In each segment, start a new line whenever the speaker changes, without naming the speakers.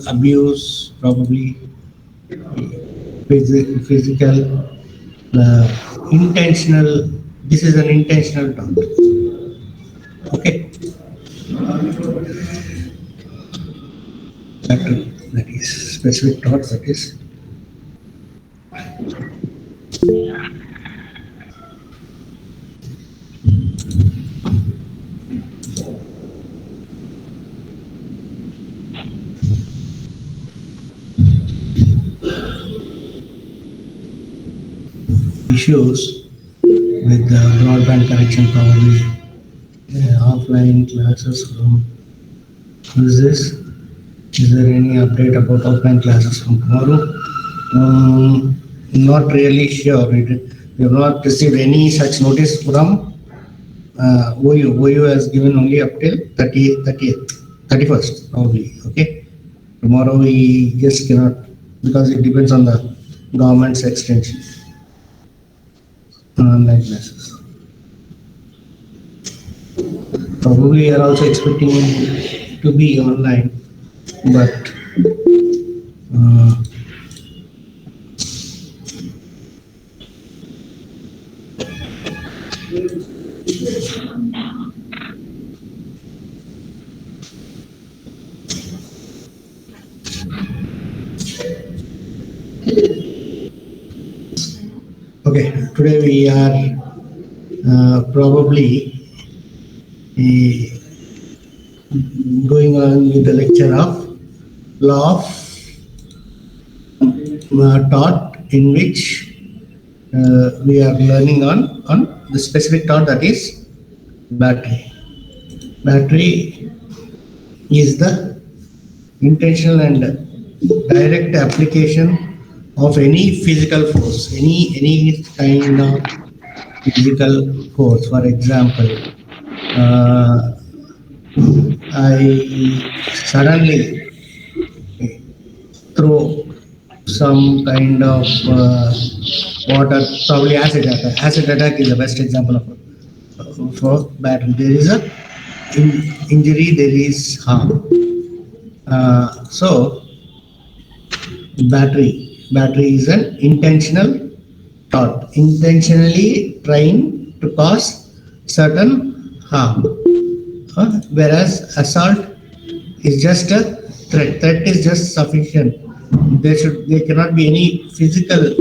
abuse, probably physical, intentional. This is an intentional tort. Okay, that is specific tort. That is issues with the broadband connection, probably offline classes from. Who is this? Is there any update about offline classes from tomorrow? Not really sure. We have not received any such notice from OU. OU has given only up till 31st, probably. Okay. Tomorrow we just cannot, because it depends on the government's extension. Online classes. Probably we are also expecting to be online, but okay, today we are probably going on with the lecture of law of tort, in which we are learning on the specific tort, that is battery. Battery is the intentional and direct application of any physical force, any kind of physical force. For example, I suddenly throw some kind of water, probably acid attack. Acid attack is the best example of for battery. There is a injury, there is harm. So battery is an intentional tort, intentionally trying to cause certain harm. Whereas assault is just a threat. Threat is just sufficient. There cannot be any physical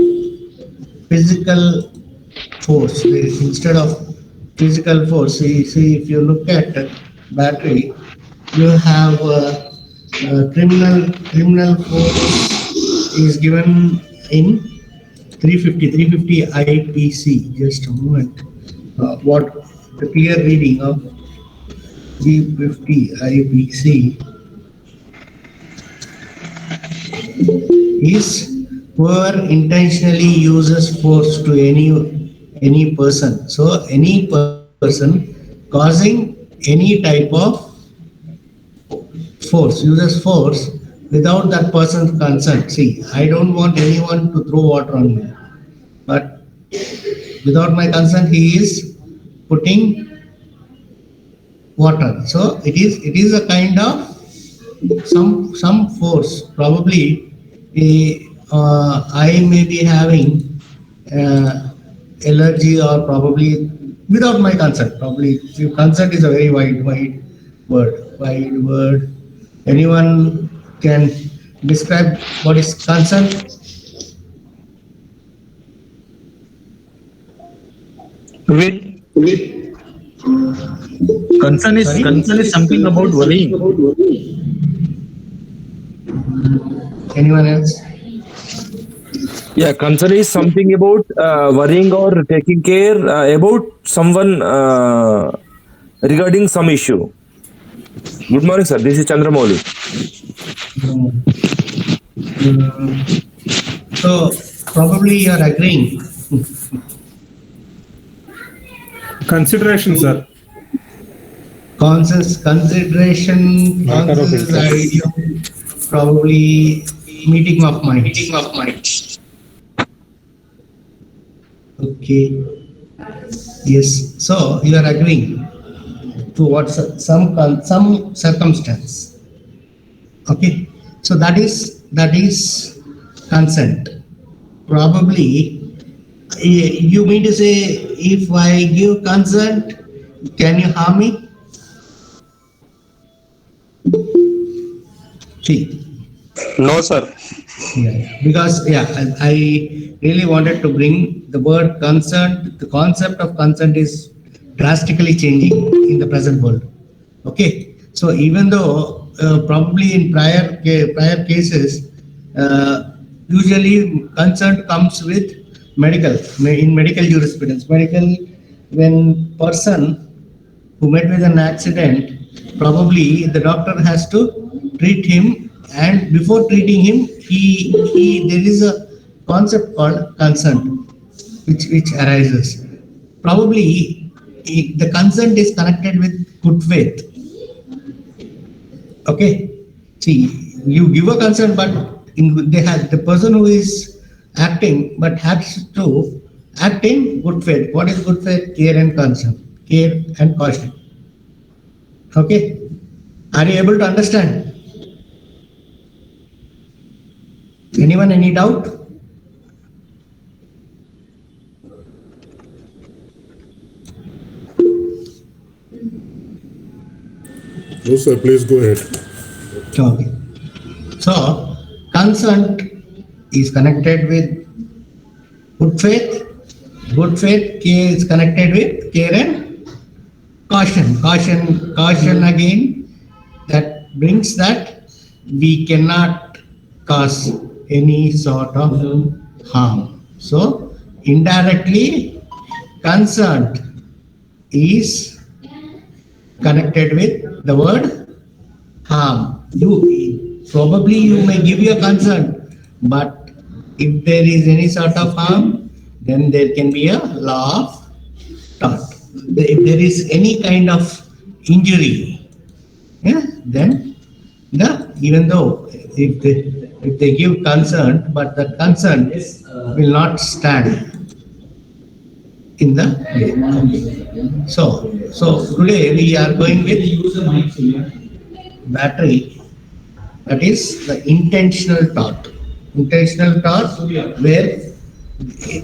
force. Instead of physical force, see if you look at battery, you have criminal force is given in 350 IPC. Just a moment. What the clear reading of 350 IPC is whoever intentionally uses force to any person. So any person causing any type of force, uses force without that person's consent. See, I don't want anyone to throw water on me, but without my consent, he is putting water. So it is a kind of some force. Probably I may be having allergy, or probably without my consent. Probably consent is a very wide word. Anyone can describe what is consent?
Concern is something about worrying.
Anyone else?
Yeah, concern is something about worrying or taking care about someone regarding some issue. Good morning, sir. This is Chandramouli.
So probably you are agreeing.
Consideration, sir.
Consideration, idea, probably meeting of minds. Okay. Yes. So you are agreeing to what some circumstance. Okay. So that is consent. Probably you mean to say, if I give consent, can you harm me? See,
No, sir.
because I really wanted to bring the word consent. The concept of consent is drastically changing in the present world. Okay, so even though probably in prior cases, usually consent comes with in medical jurisprudence. When person who met with an accident, probably the doctor has to treat him, and before treating him, he there is a concept called consent, which arises. Probably the consent is connected with good faith. Okay, see, you give a consent, but they have the person who is acting, but has to act in good faith. What is good faith? Care and concern, care and caution. Okay, are you able to understand? Anyone any doubt?
No, sir, please go ahead.
Okay. So consent is connected with good faith. Good faith is connected with care and caution. Caution again. That brings that we cannot cause any sort of harm. So indirectly, consent is connected with the word harm. You may give your consent, but if there is any sort of harm, then there can be a law of tort. If there is any kind of injury, then even though if they give consent, but that consent will not stand in the way. So today we are going with battery, that is the intentional tort. Intentional tort, where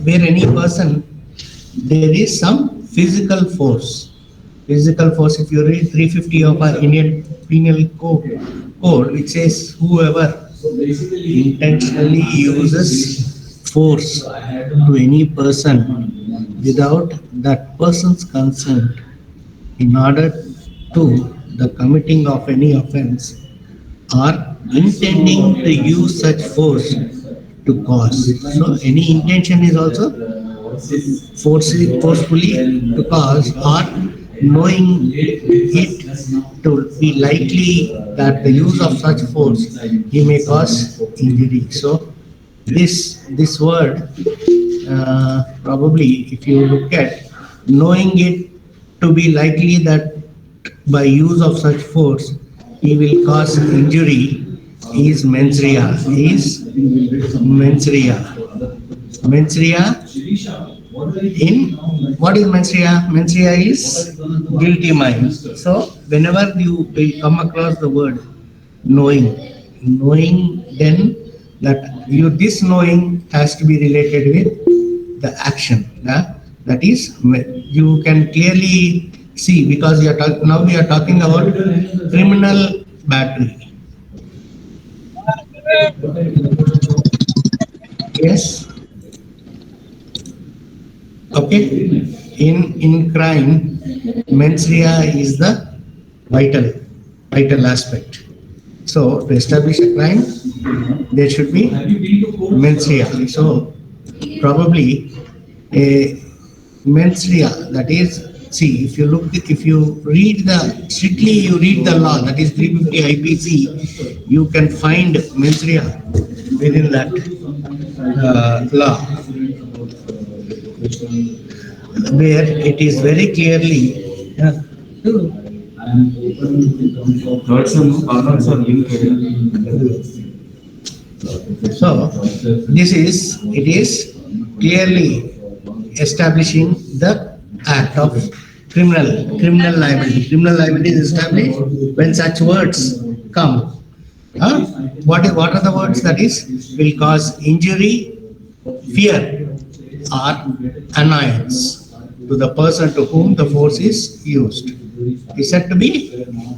any person, there is some physical force. Physical force, if you read 350 of our Indian Penal Code, which says whoever intentionally uses force to any person without that person's consent in order to the committing of any offense, or intending to use such force to cause. So any intention is also forcefully to cause, or knowing it to be likely that the use of such force he may cause injury. So this word, probably if you look at knowing it to be likely that by use of such force he will cause injury, is mens rea. Mens rea in what is mens rea? Mens rea is guilty mind. So whenever you will come across the word knowing, then this knowing has to be related with the action. That is, you can clearly see, because now we are talking about criminal battery. Yes. Okay. In crime, mens rea is the vital aspect. So to establish a crime, there should be mens rea. So probably a mens rea, that is, see, if you read the law, that is 350 IPC, you can find mens rea within that law, where it is very clearly. So it is clearly establishing the act of criminal liability. Criminal liability is established when such words come. What are the words that is will cause injury, fear, or annoyance to the person to whom the force is used? Is said to be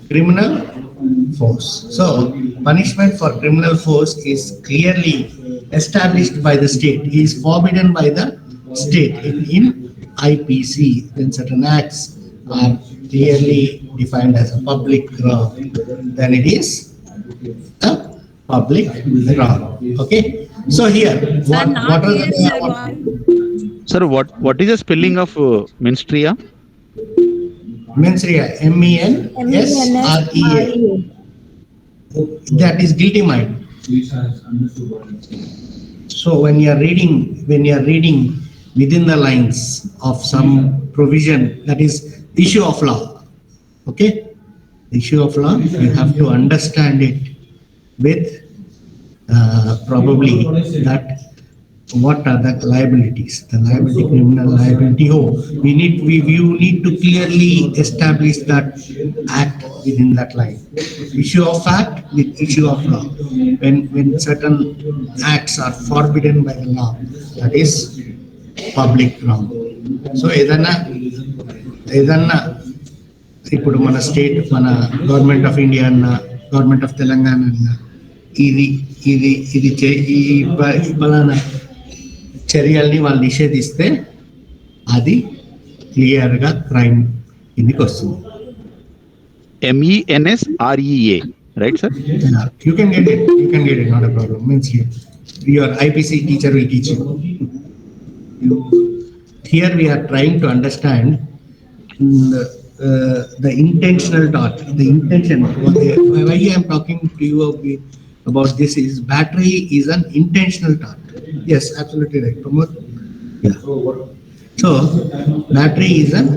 criminal force. So, punishment for criminal force is clearly established by the state. It is forbidden by the state in IPC. When certain acts are clearly defined as a public wrong, then it is a public wrong. Okay. So here, what are the
Sir, what is the spelling of menstria?
mensrea? MENSREA. That is guilty mind. So when you are reading within the lines of some provision, that is issue of law. Okay, issue of law, you have to understand it with probably that what are the liabilities, the liability, criminal liability. Oh, you need to clearly establish that act within that line. Issue of fact with issue of law. When certain acts are forbidden by the law, that is public wrong. So ఏదన్నా ఇప్పుడు మన state, మన government of India అన్న, government of Telangana అన్న, ఇది ఇది ఇది ఈ ఫలానా చర్యల్ని వాళ్ళు నిషేధిస్తే అది క్లియర్గా క్రైమ్ కిందికి వస్తుంది.
MENSREA, right, sir?
You can get it, not a problem. Means your IPC teacher will teach you. Here we are trying to understand the intentional tort. The intention, why I am talking to you about this is battery is an intentional tort. Yes, absolutely right, Pramod. Yeah. So battery is an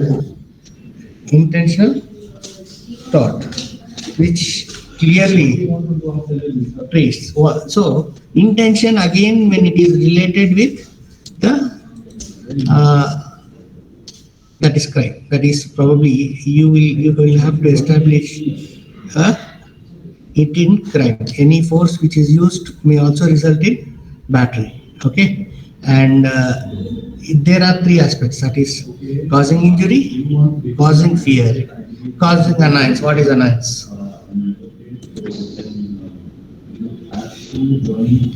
intentional tort, which clearly traces. So intention again, when it is related with the that is crime. That is probably you will have to establish it in crime. Any force which is used may also result in battery. Okay, and there are three aspects. That is causing injury, causing fear, causing annoyance. What is annoyance?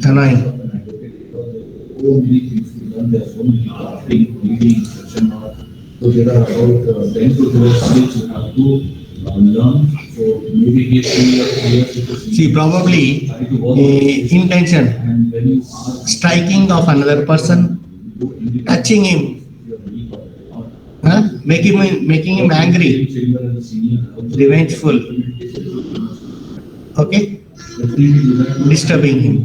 Annoying.
So there are about 10 to 12 skills you have to learn. So maybe give 2 years.
See, probably intention, striking of another person, touching him, making him angry, revengeful, okay, disturbing him,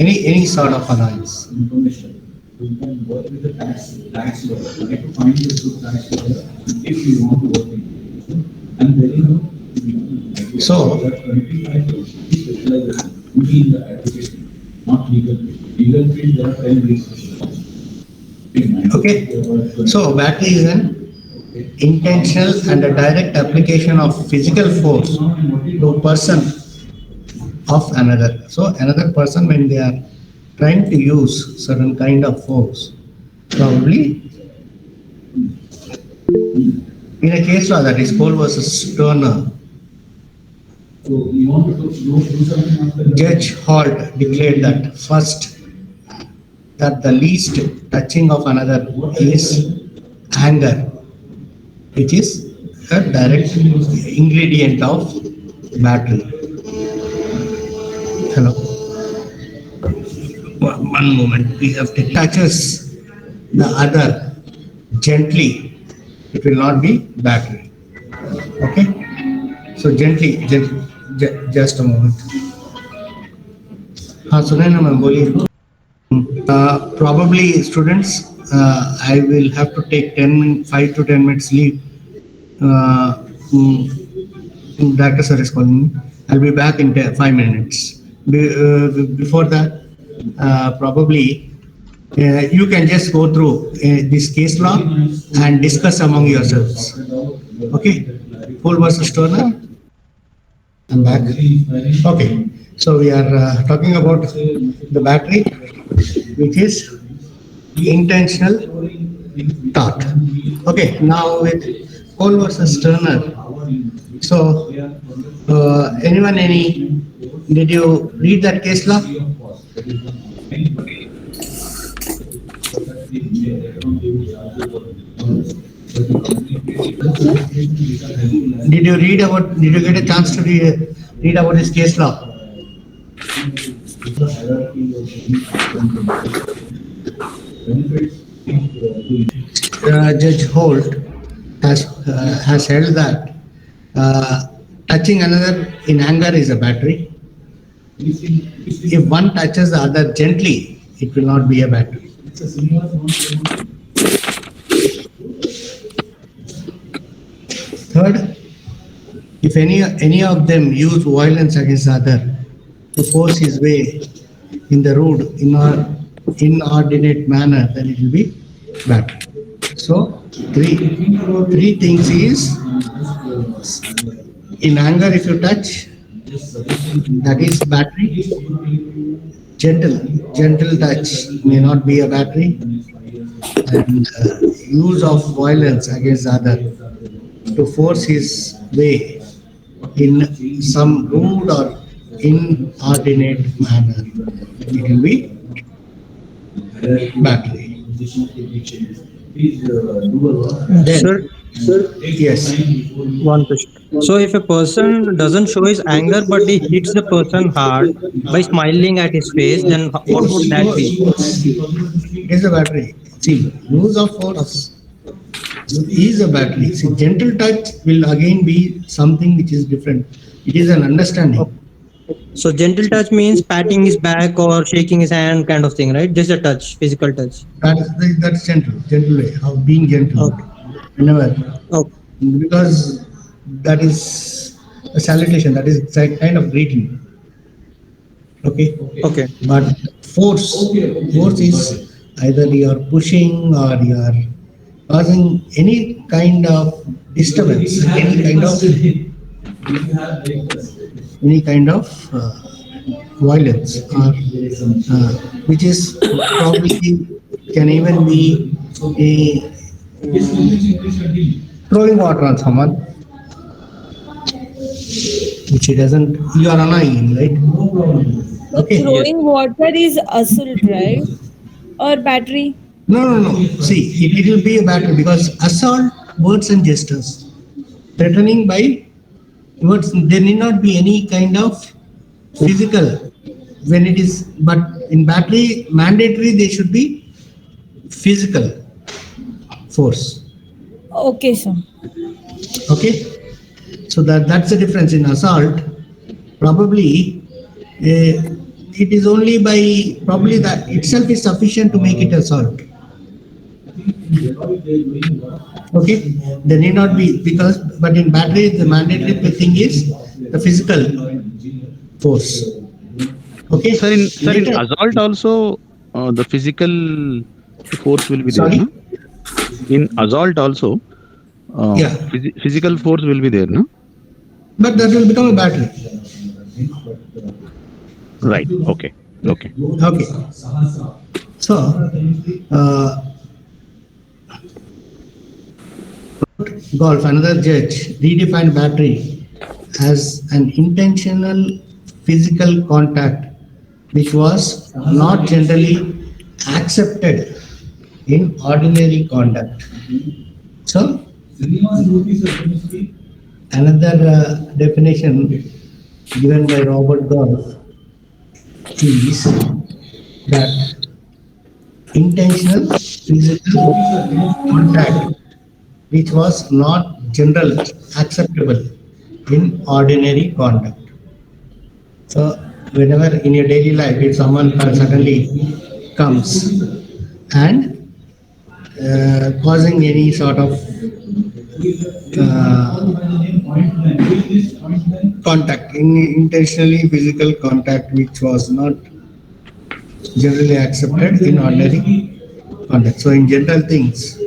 any sort of annoyance.
You can work with the tax lawyer. You have to find a good tax lawyer if you want to work in it. And then
So,
that 25 specialization will be in the advocacy, not legal field. Legal field, there are 10 weeks.
okay, so battery is an intentional and a direct application of physical force to a person of another. So another person, when they are trying to use certain kind of force, probably in a case law, that is Cole versus Turner,
So you want to do something after that?
Judge Holt declared that first, that the least touching of another is anger, which is a direct ingredient of battery. Hello. One moment, we have to touches the other gently, it will not be battery. Okay, so gently, just a moment. हाँ सुने ना ma'am, बोलिए. Probably students, I will have to take 5 to 10 minutes leave. Director sir is calling me. I'll be back in 5 minutes. Before that, probably you can just go through this case law and discuss among yourselves. Okay, Cole versus Turner. I'm back. Okay, So we are talking about the battery, which is intentional thought. Okay, now with Cole versus Turner. So, anyone, did you read that case law? Did you get a chance to read about this case law? Judge Holt has held that touching another in anger is a battery. If one touches the other gently, it will not be a battery. Third, if any of them use violence against the other to force his way in the rude, inordinate manner, then it will be battery. So three things is in anger if you touch, that is battery. Gentle touch may not be a battery, and use of violence against the other to force his way in some rude or inordinate manner, it will be battery. Then,
Sir,
yes,
one question. So, if a person doesn't show his anger but he hits the person hard by smiling at his face, then what would that be?
it is a battery. See, use of force is a battery. See, gentle touch will again be something which is different. It is an understanding.
So, gentle touch means patting his back or shaking his hand, kind of thing, right? Just a touch, physical touch.
That's gentle way of being gentle.
Okay.
Whenever,
Okay.
because that is a salutation. That is a kind of greeting. Okay.
Okay.
But force is either you are pushing or you are causing any kind of disturbance, any kind of violence, or which is probably can even be a throwing water on someone, which he doesn't. You are annoying, right?
So
Okay.
throwing water is assault, right? Or battery?
No. See, it will be a battle because assault, words and gestures, threatening by words. There need not be any kind of physical when it is, but in battery, mandatory they should be physical force.
Okay, sir.
Okay, so that's the difference. In assault, probably it is only by probably that itself is sufficient to make it assault. Okay, there need not be because, but in battery the mandatory thing is the physical force. Okay.
Sir, in
Later-
assault also, the physical force will be there,
Sorry?
no? In assault also,
Yeah.
physical force will be there, no?
But that will become a battery.
Right. Okay. Okay.
Okay. So, golf, another judge redefined battery as an intentional physical contact which was not generally accepted in ordinary conduct. So, another definition given by Robert Golf is that intentional physical contact which was not general acceptable in ordinary conduct. So whenever in your daily life if someone suddenly comes and causing any sort of contact, intentionally physical contact which was not generally accepted in ordinary conduct. So in general things,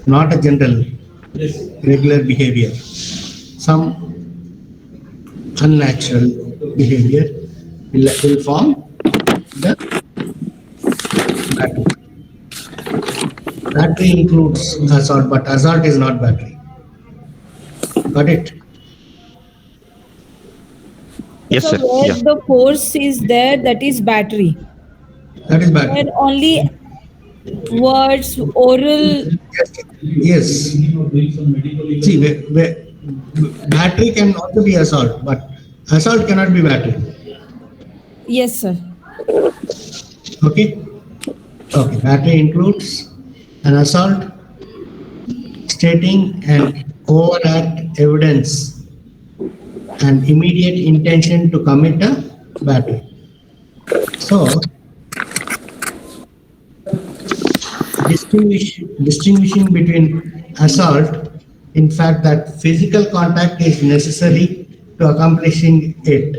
not a general regular behavior, some unnatural behavior will form the battery. Battery includes assault, but assault is not battery. Got it?
Yes,
So
sir.
where
Yeah.
the force is there, that is battery.
That is
Where
battery.
only words, oral.
Yes. See, battery can also be assault, but assault cannot be battery.
Yes, sir.
Okay. Okay. Battery includes an assault stating an overact evidence and immediate intention to commit a battery. So, distinguishing between assault, in fact, that physical contact is necessary to accomplishing it.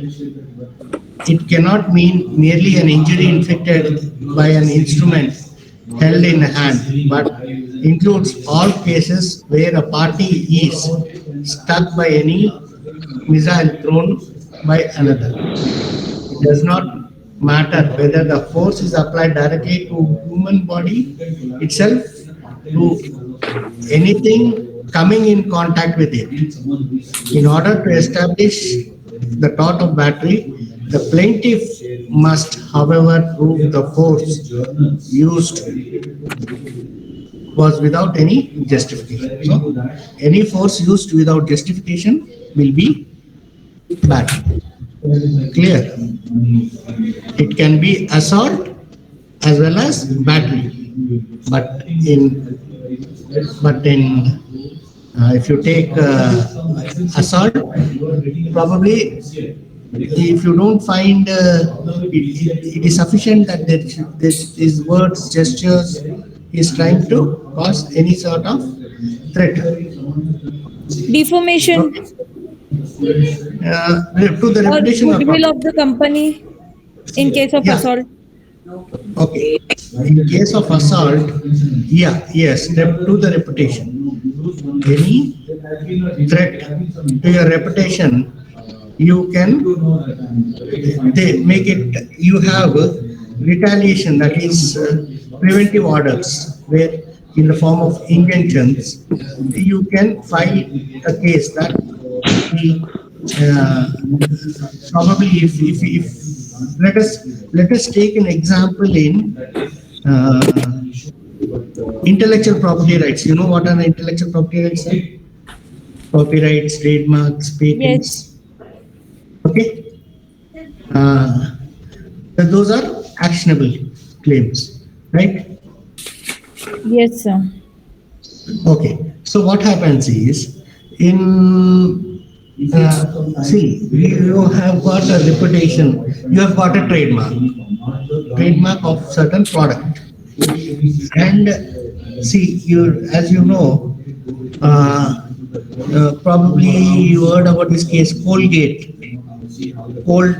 It cannot mean merely an injury inflicted by an instrument held in a hand, but includes all cases where a party is struck by any missile thrown by another. It does not matter whether the force is applied directly to human body itself, to anything coming in contact with it. In order to establish the tort of battery, the plaintiff must, however, prove the force used was without any justification. So, any force used without justification will be battery. Clear? It can be assault as well as battery, but in if you take assault, probably if you don't find it is sufficient that these words, gestures is trying to cause any sort of threat.
Defamation
Okay. To the
or
reputation of
goodwill
property.
of the company in case of
Yeah.
assault.
Okay. In case of assault, yeah, yes, to the reputation. Any threat to your reputation, you can they make it. You have retaliation, that is preventive orders, where in the form of injunctions, you can file a case that uh, probably if let us take an example in uh, intellectual property rights. You know what are intellectual property rights are? Copyrights, trademarks,
Yes.
patents. Okay, uh, those are actionable claims, right?
Yes, sir.
Okay, so what happens is in see, you have got a reputation, you have got a trademark of certain product, and see, you as you know, probably you heard about this case Colgate, cold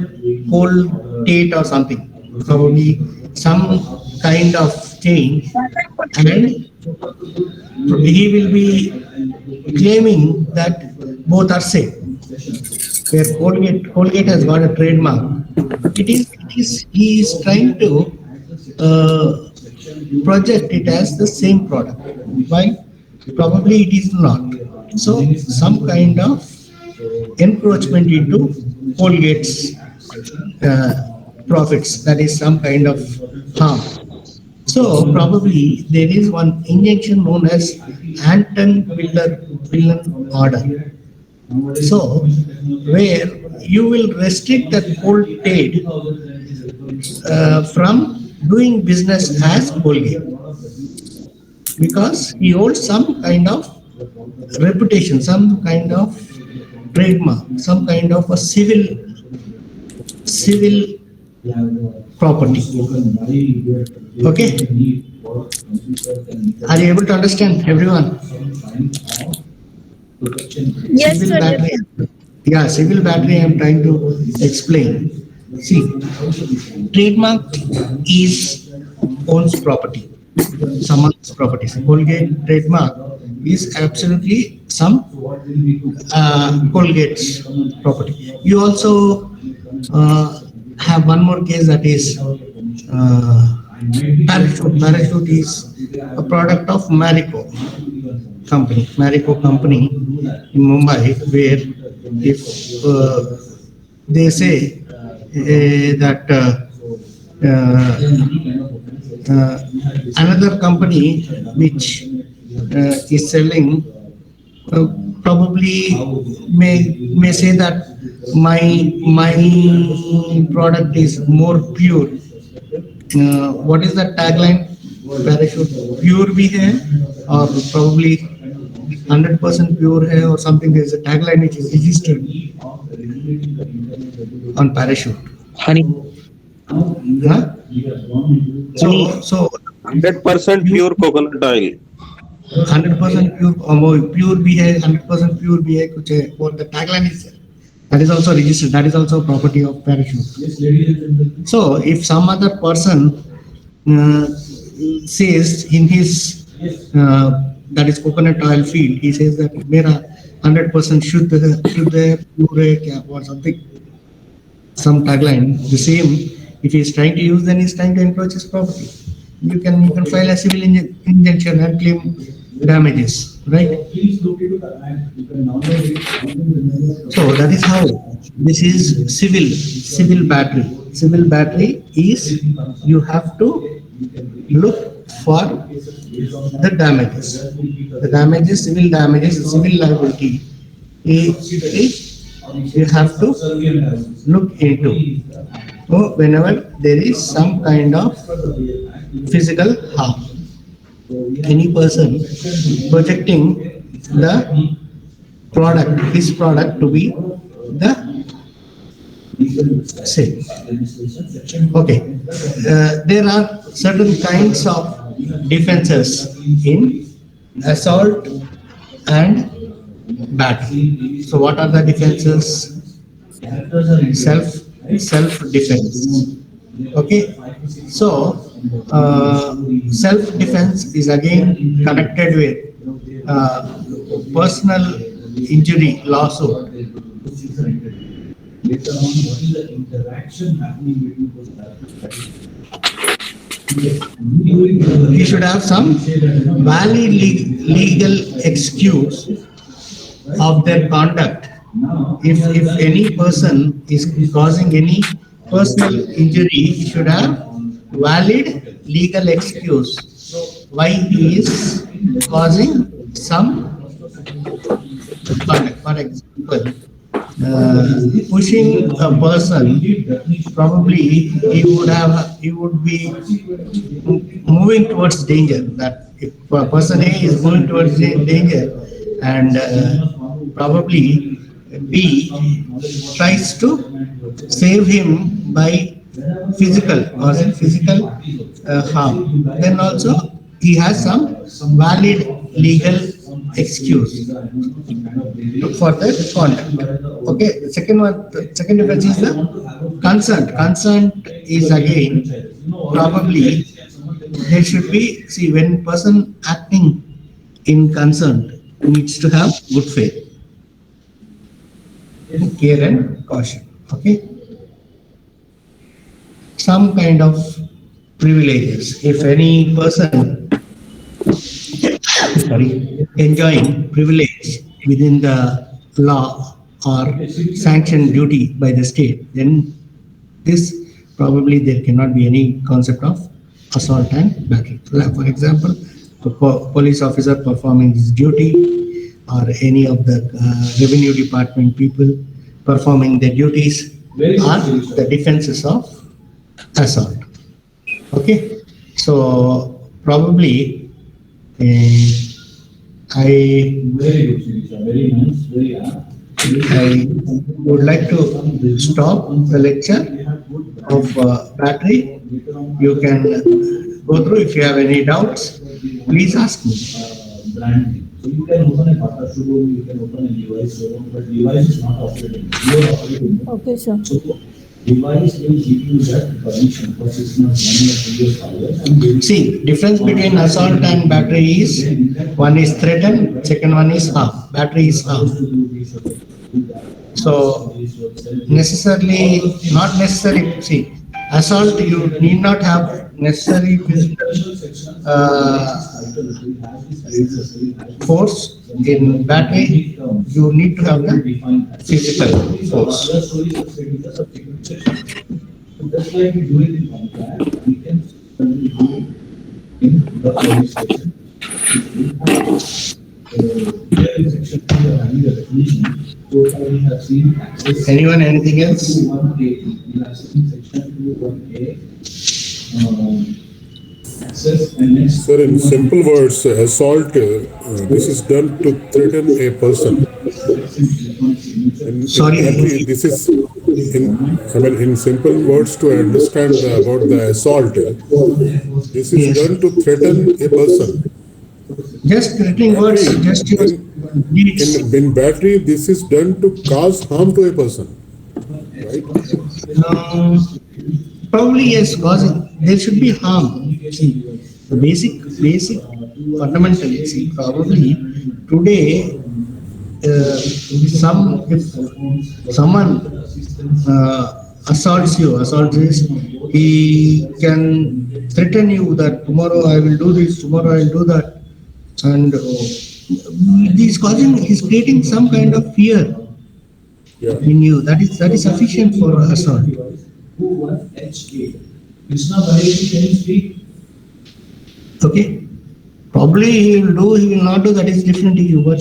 Colgate or something, probably some kind of change, and he will be claiming that both are same. Where Colgate has got a trademark, he is trying to uh, project it as the same product. Why? Probably it is not. So some kind of encroachment into Colgate's profits. That is some kind of harm. So probably there is one injunction known as Anton-Willen order. So where you will restrict that Colgate from doing business as Colgate, because he holds some kind of reputation, some kind of trademark, some kind of a civil property. Okay, are you able to understand, everyone?
Yes,
Civil
sir. Yes,
battery.
sir.
Yeah, civil battery. I'm trying to explain. See, trademark is owns property, someone's property. So Colgate trademark is absolutely some Colgate's property. You also have one more case, that is parachute. Parachute is a product of Marico company in Mumbai, where if they say that another company which is selling probably may say that my product is more pure. What is the tagline? Parachute pure bhi hai, or probably 100% pure hai, or something. There is a tagline which is registered on parachute.
Honey.
Huh? So
100% pure coconut oil.
100% pure भी है, 100% pure भी है, कुछ है, और the tagline is there. That is also registered. That is also property of parachute. So if some other person says in his that is coconut oil field, he says that मेरा 100% शुद्ध है, pure है क्या, or something, some tagline, the same. If he is trying to use, then he is trying to encroach his property. You can file a civil injunction and claim damages, right? So that is how this is civil battery. Civil battery is you have to look for the damages. The damages, civil damages, civil liability. You have to look into. So whenever there is some kind of physical harm, any person projecting the product, his product to be the same. Okay. There are certain kinds of defenses in assault and battery. So what are the defenses? Self-defense. Okay. So self-defense is again connected with personal injury lawsuit. You should have some valid legal excuse of their conduct. If any person is causing any personal injury, he should have valid legal excuse why he is causing some conduct. For example, pushing a person, probably he would be moving towards danger. That if a person A is moving towards danger, and probably B tries to save him by physical harm, then also he has some valid legal excuse for that conduct. Okay, the second difference is the consent. Consent is again probably there should be, see, when person acting in consent needs to have good faith, care and caution. Okay, some kind of privileges. If any person enjoying privilege within the law or sanctioned duty by the state, then this probably there cannot be any concept of assault and battery. For example, the police officer performing his duty, or any of the revenue department people performing their duties, are the defenses of assault. Okay, so probably I would like to stop the lecture of battery. You can go through. If you have any doubts, please ask me.
So you can open a Bata showroom, you can open a device showroom, but device is not operating. You are operating.
Okay, sir.
So device will give you that permission for 6 months, 1 year, 2 years, 5 years. And they will
See, difference between assault and battery is, one is threaten, second one is harm. Battery is harm. So necessarily, not necessary. See, assault you need not have necessary physical force. In battery, you need to have the physical force.
Just like we do it in contract, we can certainly do it in the police station. There is section having a definition. So far we have seen access.
Anyone, anything else?
21A. We have seen section 21A. Access and next.
Sir, in simple words, assault, this is done to threaten a person.
Sorry.
This is, in simple words to understand about the assault, this is
Yes.
done to threaten a person.
Just threatening words, just use deeds.
In battery, this is done to cause harm to a person, right?
Probably yes, because there should be harm. See, the basic fundamental. See, probably today, if someone assaults you, he can threaten you that tomorrow I will do this, tomorrow I will do that, and he's creating some kind of fear
Yeah.
in you. That is sufficient for assault.
21HA. Krishna Bharati, can you speak?
Okay. Probably he will not do, that is different issue, but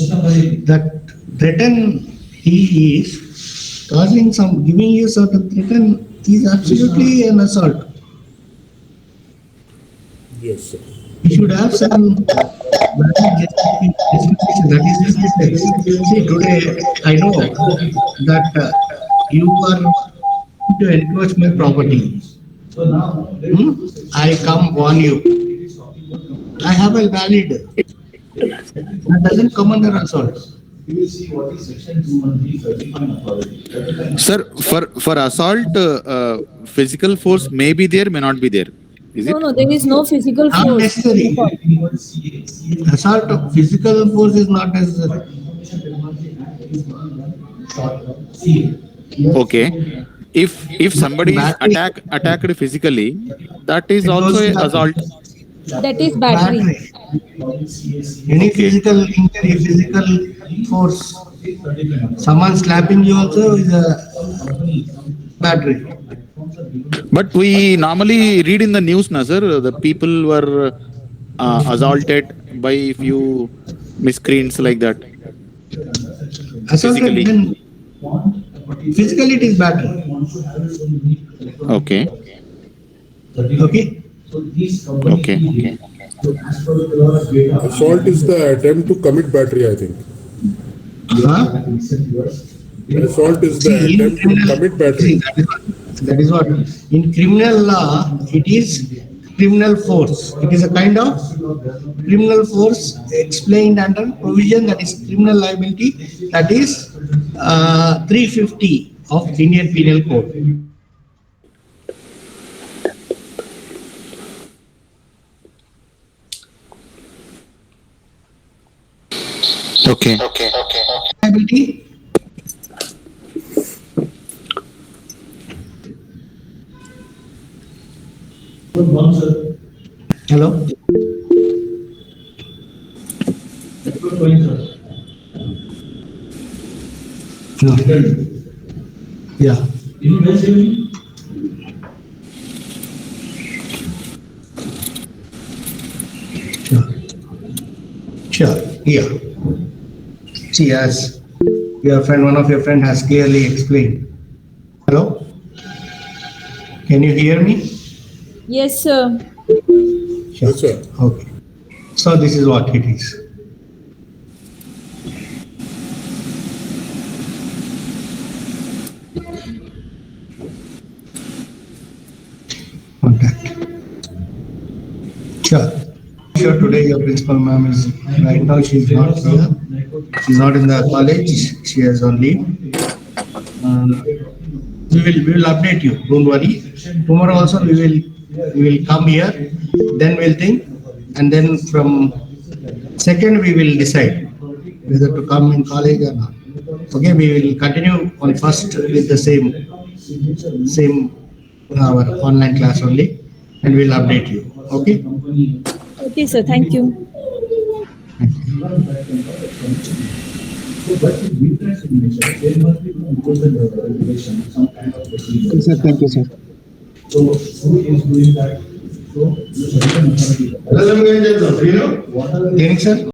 that threaten he is causing giving you certain threaten is absolutely an assault.
Yes, sir.
You should have some justification. That is justification. See, today I know that you are to encroach my property.
So now,
I come warn you. I have a valid. That doesn't come under assault.
you will see what is section 213 certifying authority.
Sir, for assault, physical force may be there, may not be there. Is it?
No, there is no physical
Not
force.
necessary. Assault of physical force is not necessary.
Okay. If somebody is attacked physically, that is also a assault.
That is battery.
Any physical injury, physical force. Someone slapping you also is a battery.
But we normally read in the news, na sir, the people were assaulted by few miscreants like that.
Assault
Physically.
then physically it is battery.
Okay.
Okay.
Okay.
Assault is the attempt to commit battery, I think.
Huh?
Assault is the
See, in
attempt to
criminal-
commit battery.
see, that is what. In criminal law, it is criminal force. It is a kind of criminal force explained under provision that is criminal liability, that is 350 of Indian Penal Code.
Okay.
Liability. Hello. No. Yeah. Sure. Yeah. See, as one of your friend has clearly explained. Hello? Can you hear me?
Yes, sir.
Sure.
Yes, sir.
Okay. So this is what it is. Contact. Sure, today your principal ma'am is, right now she's not here. She's not in the college. She is on leave. We will update you. Don't worry. Tomorrow also we will come here. Then we'll think, and then from second we will decide whether to come in college or not. Okay, we will continue on first with the same our online class only, and we'll update you. Okay.
Okay, sir. Thank you.
So, but in witness signature, there must be imposed regulation, some kind of procedure.
Sir, thank you, sir.
So, who is doing that? So, the certain authority.
What are the sir?